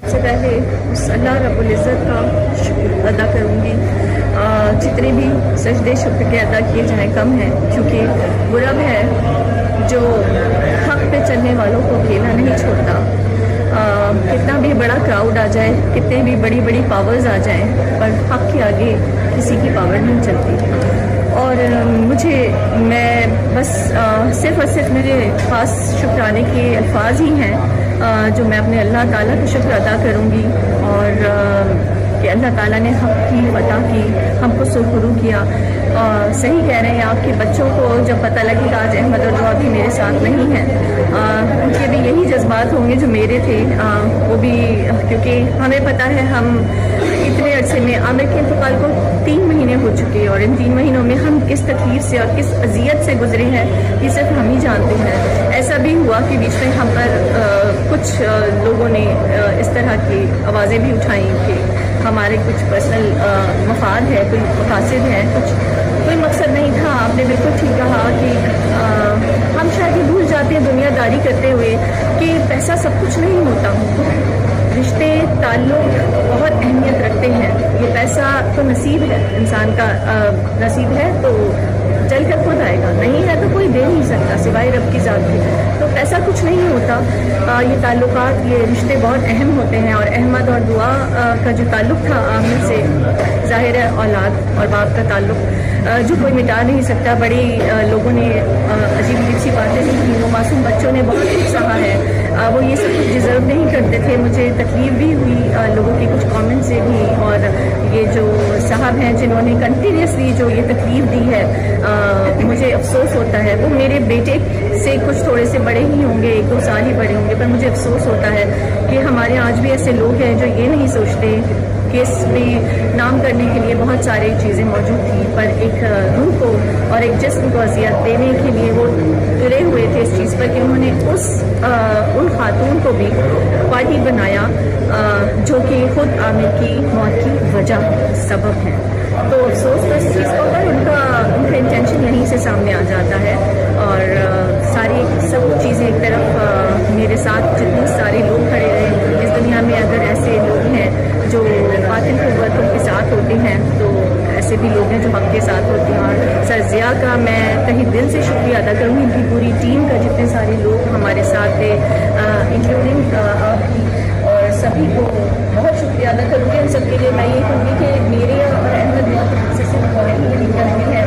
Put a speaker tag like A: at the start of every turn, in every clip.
A: सबसे पहले उस अल्लाह रब्बुल इज़्ज़त का शुक्र अदा करूँगी। जितने भी सजदे शुक्र के अदा किए जाएँ कम हैं, क्योंकि वो रब है जो हक़ पे चलने वालों को अकेला नहीं छोड़ता। कितना भी बड़ा क्राउड आ जाए, कितने भी बड़ी बड़ी पावर्स आ जाएं, पर हक़ के आगे किसी की पावर नहीं चलती। और मैं बस सिर्फ़ और सिर्फ मेरे ख़ास शुक्राने के अल्फाज ही हैं जो मैं अपने अल्लाह ताला का शुक्र अदा करूँगी। और कि अल्लाह ताला ने हक़ की फतह की, हमको सुरखरू किया। सही कह रहे हैं, आपके बच्चों को जब पता लगेगा आज अहमद और दुआ भी मेरे साथ नहीं है, उनके भी यही जज्बात होंगे जो मेरे थे। वो भी, क्योंकि हमें पता है हम इतने अरसे में आमिर के इंतकाल को 3 महीने हो चुके हैं, और इन 3 महीनों में हम किस तकलीफ से और किस अजियत से गुजरे हैं ये सिर्फ हम ही जानते हैं। ऐसा भी हुआ कि बीच में हम पर कुछ लोगों ने इस तरह की आवाज़ें भी उठाई कि हमारे कुछ पर्सनल मफाद है, कोई मकासद हैं, कोई मकसद नहीं था। आपने बिल्कुल ठीक कहा कि हम शायद ये भूल जाते हैं दुनियादारी करते हुए कि पैसा सब कुछ नहीं होता। रिश्ते ताल्लुक बहुत अहमियत रखते हैं। ये पैसा तो नसीब है, इंसान का नसीब है तो चल कर खुद आएगा, नहीं है तो कोई दे नहीं सकता सिवाय रब की ज़ात के। तो पैसा कुछ नहीं होता। ये ताल्लुकात, ये रिश्ते बहुत अहम होते हैं। और अहमद और दुआ का जो ताल्लुक़ था आमिर से, ज़ाहिर है औलाद और बाप का ताल्लुक़ जो कोई मिटा नहीं सकता। बड़ी लोगों ने अजीब अजीब सी बातें नहीं की, वो मासूम बच्चों ने बहुत कुछ सहा है। वो ये सब कुछ डिज़र्व नहीं करते थे। मुझे तकलीफ़ भी हुई लोगों के कुछ कमेंट से भी। और ये जो साहब हैं जिन्होंने कंटिन्यूसली जो ये तकलीफ़ दी है, मुझे अफसोस होता है। वो मेरे बेटे से कुछ थोड़े से बड़े ही होंगे, 1-2 साल ही बड़े होंगे, पर मुझे अफसोस होता है कि हमारे आज भी ऐसे लोग हैं जो ये नहीं सोचते कि इसमें नाम करने के लिए बहुत सारी चीज़ें मौजूद थी, पर एक रूह को और एक जिस्म को अज़ियत देने के लिए वो तुले हुए थे इस चीज़ पर कि उन्होंने उन खातून को भी पार्टी बनाया जो कि खुद आमिर की मौत की वजह सबब है। तो अफसोस तो इस चीज़ पर उनका इंटेंशन यहीं से सामने आ जाता है। और सारी सब चीज़ें एक तरफ मेरे साथ जितने सारे लोग खड़े रहे इस दुनिया में, अगर ऐसे लोग हैं जो कातिल को वर्कों के साथ होते हैं, तो ऐसे भी लोग हैं जो हक़ के साथ होते हैं। और सर ज़िया का मैं कहीं दिल से शुक्रिया अदा करूँगी, इनकी पूरी टीम का, जितने सारे लोग हमारे साथ थे, इंक्लूडिंग आपकी, और सभी को बहुत शुक्रिया अदा करूँगी। इन सब के लिए मैं ये कहूँगी कि मेरे और अहमद से यही करनी है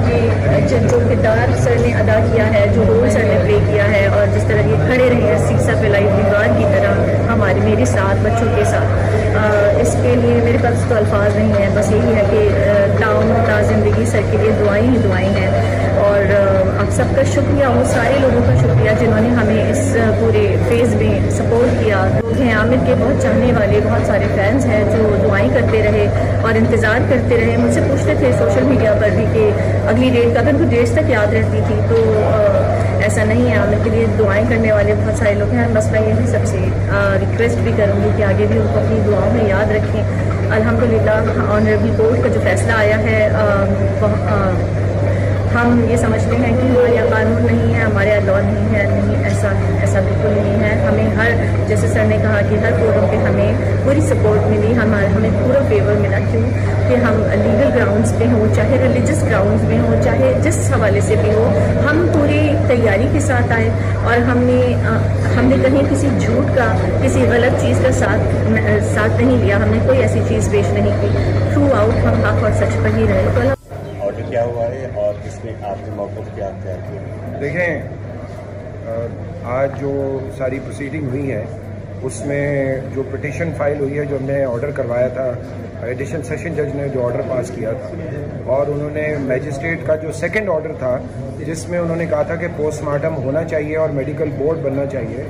A: कि जो किरदार सर ने अदा किया है, जो रोल सर ने प्ले किया है, और जिस तरह ये खड़े रहे हैं सीसा पे लाइव दीवार की तरह मेरे साथ, बच्चों के साथ, इसके लिए मेरे पास तो अल्फाज नहीं है। बस यही है कि ताउन ता ज़िंदगी सर के लिए दुआएं ही दुआएं हैं। और आप सबका शुक्रिया, वो सारे लोगों का शुक्रिया जिन्होंने हमें इस पूरे फेज़ में सपोर्ट किया। लोग हैं आमिर के बहुत चाहने वाले, बहुत सारे फैंस हैं जो दुआएं करते रहे और इंतज़ार करते रहे। मुझसे पूछते थे सोशल मीडिया पर भी कि अगली डेट का, अगर कुछ डेट्स तक याद रहती थी, तो ऐसा नहीं है। आमिर के लिए दुआएं करने वाले बहुत सारे लोग हैं। बस मैं यही सबसे रिक्वेस्ट भी करूँगी कि आगे भी उनको अपनी दुआओं में याद रखें। अल्हम्दुलिल्लाह ऑनरेबल कोर्ट का जो फैसला आया है, हम ये समझते हैं कि हमारे यहाँ कानून नहीं है, हमारे यहाँ लॉ नहीं है। नहीं, ऐसा बिल्कुल नहीं है। हमें जैसे सर ने कहा कि हर फोरम पे हमें पूरी सपोर्ट मिली, हमें पूरा फेवर मिला। क्यों कि हम लीगल ग्राउंड्स पे हों, चाहे रिलीजियस ग्राउंड्स में हों, चाहे जिस हवाले से भी हो, हम पूरी तैयारी के साथ आए। और हमने कहीं किसी झूठ का, किसी गलत चीज़ का साथ नहीं लिया। हमने कोई ऐसी चीज़ पेश नहीं की। थ्रू आउट हम हक़ और सच पर ही रहे। तो
B: ऑर्डर क्या हुआ है और इसमें आपने मौक़िफ़ क्या तय किया?
C: देखें, आज जो सारी प्रोसीडिंग हुई है उसमें जो पिटीशन फाइल हुई है, जो हमने ऑर्डर करवाया था, एडिशनल सेशन जज ने जो ऑर्डर पास किया था, और उन्होंने मैजिस्ट्रेट का जो सेकंड ऑर्डर था जिसमें उन्होंने कहा था कि पोस्टमार्टम होना चाहिए और मेडिकल बोर्ड बनना चाहिए,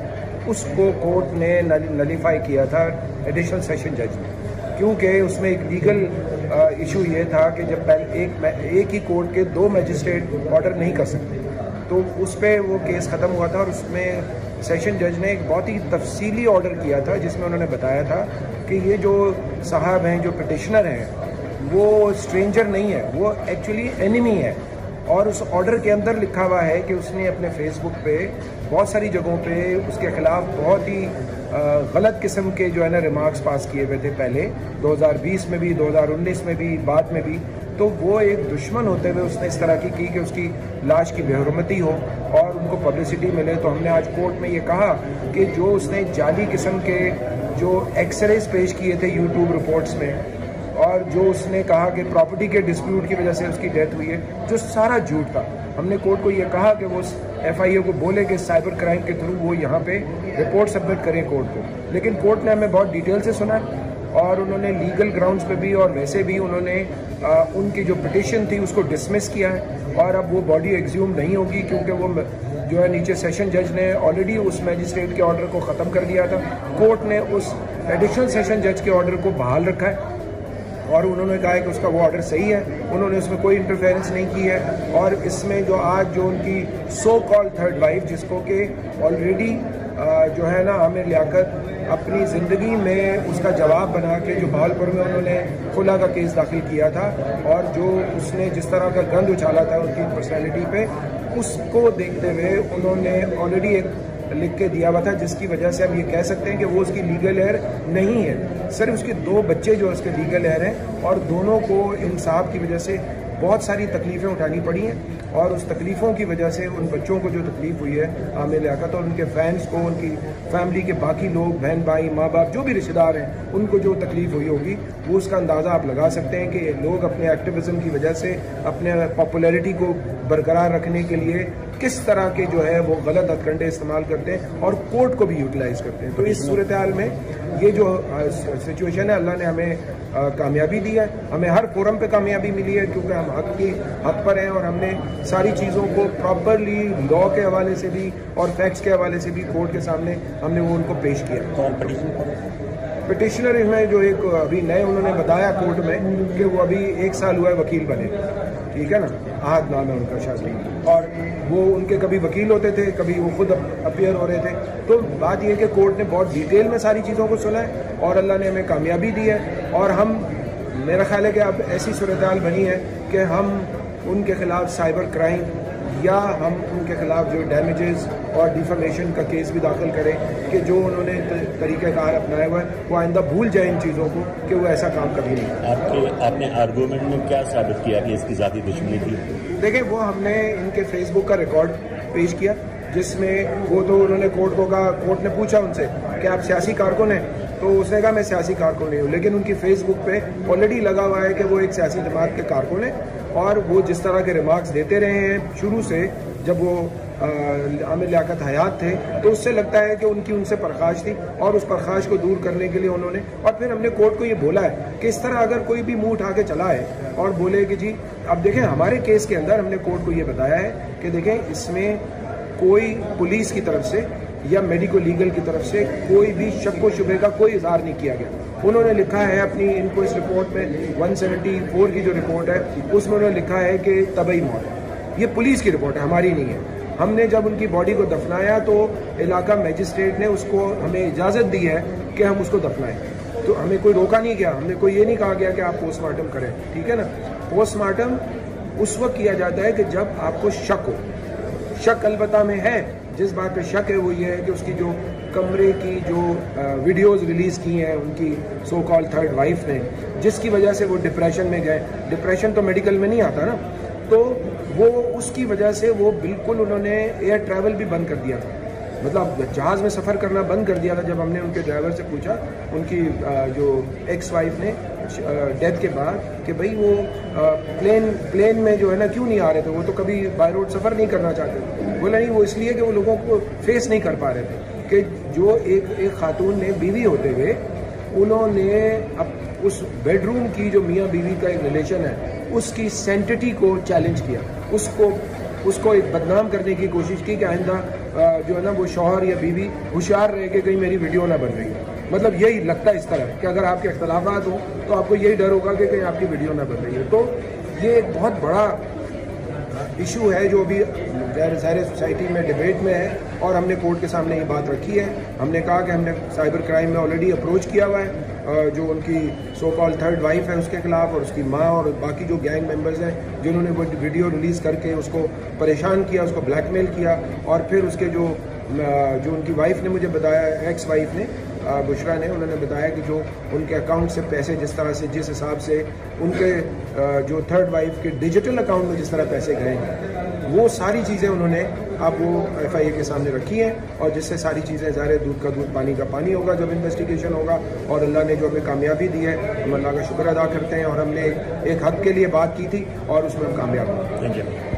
C: उसको कोर्ट ने नलीफाई किया था एडिशनल सेशन जज ने। क्योंकि उसमें एक लीगल इशू ये था कि जब एक ही कोर्ट के 2 मैजिस्ट्रेट ऑर्डर नहीं कर सकते, तो उस पर वो केस ख़त्म हुआ था। और उसमें सेशन जज ने एक बहुत ही तफसीली ऑर्डर किया था जिसमें उन्होंने बताया था कि ये जो साहब हैं, जो पिटिशनर हैं, वो स्ट्रेंजर नहीं है, वो एक्चुअली एनिमी है। और उस ऑर्डर के अंदर लिखा हुआ है कि उसने अपने फेसबुक पे बहुत सारी जगहों पे उसके ख़िलाफ़ बहुत ही गलत किस्म के जो है ना रिमार्क्स पास किए हुए थे पहले 2020 में भी, 2019 में भी, बाद में भी। तो वो एक दुश्मन होते हुए उसने इस तरह की कि उसकी लाश की बेहरमती हो और उनको पब्लिसिटी मिले। तो हमने आज कोर्ट में ये कहा कि जो उसने जाली किस्म के जो एक्सरेज पेश किए थे यूट्यूब रिपोर्ट्स में, और जो उसने कहा कि प्रॉपर्टी के डिस्प्यूट की वजह से उसकी डेथ हुई है, जो सारा झूठ था। हमने कोर्ट को ये कहा कि वो FIA को बोले कि साइबर क्राइम के थ्रू वो यहाँ पे रिपोर्ट सबमिट करें कोर्ट को, लेकिन कोर्ट ने हमें बहुत डिटेल से सुना और उन्होंने लीगल ग्राउंड्स पे भी और वैसे भी उन्होंने उनकी जो पिटिशन थी उसको डिसमिस किया है। और अब वो बॉडी एक्सह्यूम नहीं होगी क्योंकि वो जो है नीचे सेशन जज ने ऑलरेडी उस मैजिस्ट्रेट के ऑर्डर को ख़त्म कर दिया था। कोर्ट ने उस एडिशनल सेशन जज के ऑर्डर को बहाल रखा है और उन्होंने कहा है कि उसका वो ऑर्डर सही है, उन्होंने उसमें कोई इंटरफेरेंस नहीं की है। और इसमें जो आज जो उनकी सो कॉल्ड थर्ड वाइफ, जिसको कि ऑलरेडी जो है ना आमिर लियाकत अपनी ज़िंदगी में उसका जवाब बना के जो बहालपुर में उन्होंने खुला का केस दाखिल किया था और जो उसने जिस तरह का गंद उछाला था उनकी पर्सनैलिटी पे, उसको देखते हुए उन्होंने ऑलरेडी एक लिख के दिया हुआ था, जिसकी वजह से हम ये कह सकते हैं कि वो उसकी लीगल एयर नहीं है। सिर्फ उसके 2 बच्चे जो उसके लीगल एयर हैं और दोनों को इंसाफ की वजह से बहुत सारी तकलीफ़ें उठानी पड़ी हैं और उस तकलीफ़ों की वजह से उन बच्चों को जो तकलीफ़ हुई है आमिर लियाकत और उनके फैंस को, उनकी फैमिली के बाकी लोग, बहन भाई, माँ बाप, जो भी रिश्तेदार हैं, उनको जो तकलीफ़ हुई होगी वो उसका अंदाज़ा आप लगा सकते हैं कि लोग अपने एक्टिविज़म की वजह से अपने पॉपुलैरिटी को बरकरार रखने के लिए किस तरह के जो है वो गलत हथकंडे इस्तेमाल करते हैं और कोर्ट को भी यूटिलाइज करते हैं। तो इस सूरत हाल में ये जो सिचुएशन है, अल्लाह ने हमें कामयाबी दी है, हमें हर फोरम पे कामयाबी मिली है क्योंकि हम हक पर हैं और हमने सारी चीज़ों को प्रॉपरली लॉ के हवाले से भी और फैक्ट्स के हवाले से भी कोर्ट के सामने हमने वो उनको पेश किया। पिटिशनर में जो एक अभी नए उन्होंने बताया कोर्ट में कि वो अभी 1 साल हुआ है वकील बने, ठीक है ना, आहद नाम है उनका शायद, और वो उनके कभी वकील होते थे, कभी वो खुद अपीयर हो रहे थे। तो बात यह है कि कोर्ट ने बहुत डिटेल में सारी चीज़ों को सुना है और अल्लाह ने हमें कामयाबी दी है और हम, मेरा ख्याल है कि अब ऐसी सूरत हाल बनी है कि हम उनके खिलाफ साइबर क्राइम या हम उनके खिलाफ जो डैमेजेस और डिफेमेशन का केस भी दाखिल करें कि जो उन्होंने तरीक़ाकार अपनाया हुआ है वो आइंदा भूल जाए इन चीज़ों को कि वो ऐसा काम कभी नहीं।
B: आपने आर्गूमेंट में क्या साबित किया कि इसकी ज़ाती दुश्मनी थी?
C: देखिए, वो हमने इनके फेसबुक का रिकॉर्ड पेश किया जिसमें वो, तो उन्होंने कोर्ट को कहा, कोर्ट ने पूछा उनसे कि आप सियासी कारकुन हैं, तो उसने कहा मैं सियासी कारकुन नहीं हूँ, लेकिन उनकी फेसबुक पे ऑलरेडी लगा हुआ है कि वो एक सियासी जमात के कारकुन हैं और वो जिस तरह के रिमार्क्स देते रहे हैं शुरू से, जब वो आमिर लियाकत हयात थे, तो उससे लगता है कि उनकी उनसे परखाश थी और उस परखाश को दूर करने के लिए उन्होंने, और फिर हमने कोर्ट को ये बोला है कि इस तरह अगर कोई भी मुंह उठा के चला है और बोले कि जी, अब देखें हमारे केस के अंदर हमने कोर्ट को ये बताया है कि देखें इसमें कोई पुलिस की तरफ से या मेडिको लीगल की तरफ से कोई भी शक व शुबे का कोई इजहार नहीं किया गया। उन्होंने लिखा है अपनी इनको इस रिपोर्ट में 174 की जो रिपोर्ट है उसमें उन्होंने लिखा है कि तबई मौत है। ये पुलिस की रिपोर्ट है, हमारी नहीं है। हमने जब उनकी बॉडी को दफनाया तो इलाका मैजिस्ट्रेट ने उसको हमें इजाज़त दी है कि हम उसको दफनाएं, तो हमें कोई रोका नहीं गया, हमने कोई ये नहीं कहा गया कि आप पोस्टमार्टम करें, ठीक है ना। पोस्टमार्टम उस वक्त किया जाता है कि जब आपको शक हो। शक अलबत्ता में है, जिस बात पे शक है वो ये है कि उसकी जो कमरे की जो वीडियोस रिलीज़ की हैं उनकी सो कॉल्ड थर्ड वाइफ ने, जिसकी वजह से वो डिप्रेशन में गए। डिप्रेशन तो मेडिकल में नहीं आता ना, तो वो उसकी वजह से वो बिल्कुल उन्होंने एयर ट्रैवल भी बंद कर दिया था, मतलब जहाज़ में सफ़र करना बंद कर दिया था। जब हमने उनके ड्राइवर से पूछा, उनकी जो एक्स वाइफ ने डेथ के बाद, कि भाई वो प्लेन में जो है ना क्यों नहीं आ रहे थे, वो तो कभी बाय रोड सफ़र नहीं करना चाहते। बोला नहीं, वो इसलिए कि वो लोगों को फेस नहीं कर पा रहे थे कि जो एक खातून ने बीवी होते हुए उन्होंने अब उस बेडरूम की जो मियाँ बीवी का एक रिलेशन है उसकी सेंटिटी को चैलेंज किया, उसको एक बदनाम करने की कोशिश की कि आइंदा जो है ना वो शौहर या बीवी होशियार रहे कि कहीं मेरी वीडियो ना बन रही है। मतलब यही लगता है इस तरह कि अगर आपके अख्तलाफात हो तो आपको यही डर होगा कि कहीं आपकी वीडियो ना बन रही है। तो ये एक बहुत बड़ा इशू है जो अभी ज़ाहिर सोसाइटी में डिबेट में है और हमने कोर्ट के सामने ये बात रखी है। हमने कहा कि हमने साइबर क्राइम में ऑलरेडी अप्रोच किया हुआ है जो उनकी सो कॉल थर्ड वाइफ है उसके खिलाफ और उसकी माँ और बाकी जो गैंग मेंबर्स हैं जिन्होंने वो वीडियो रिलीज़ करके उसको परेशान किया, उसको ब्लैकमेल किया और फिर उसके जो उनकी वाइफ ने मुझे बताया, एक्स वाइफ ने, बुशरा ने, उन्होंने बताया कि जो उनके अकाउंट से पैसे जिस तरह से, जिस हिसाब से उनके जो थर्ड वाइफ के डिजिटल अकाउंट में जिस तरह पैसे गए हैं, वो सारी चीज़ें उन्होंने अब वो FIA के सामने रखी हैं, और जिससे सारी चीज़ें ज़ाहिर दूध का दूध पानी का पानी होगा जब इन्वेस्टिगेशन होगा। और अल्लाह ने जो हमें कामयाबी दी है, हम अल्लाह का शुक्र अदा करते हैं, और हमने एक हद के लिए बात की थी और उसमें हम कामयाब हुए।
B: Thank you.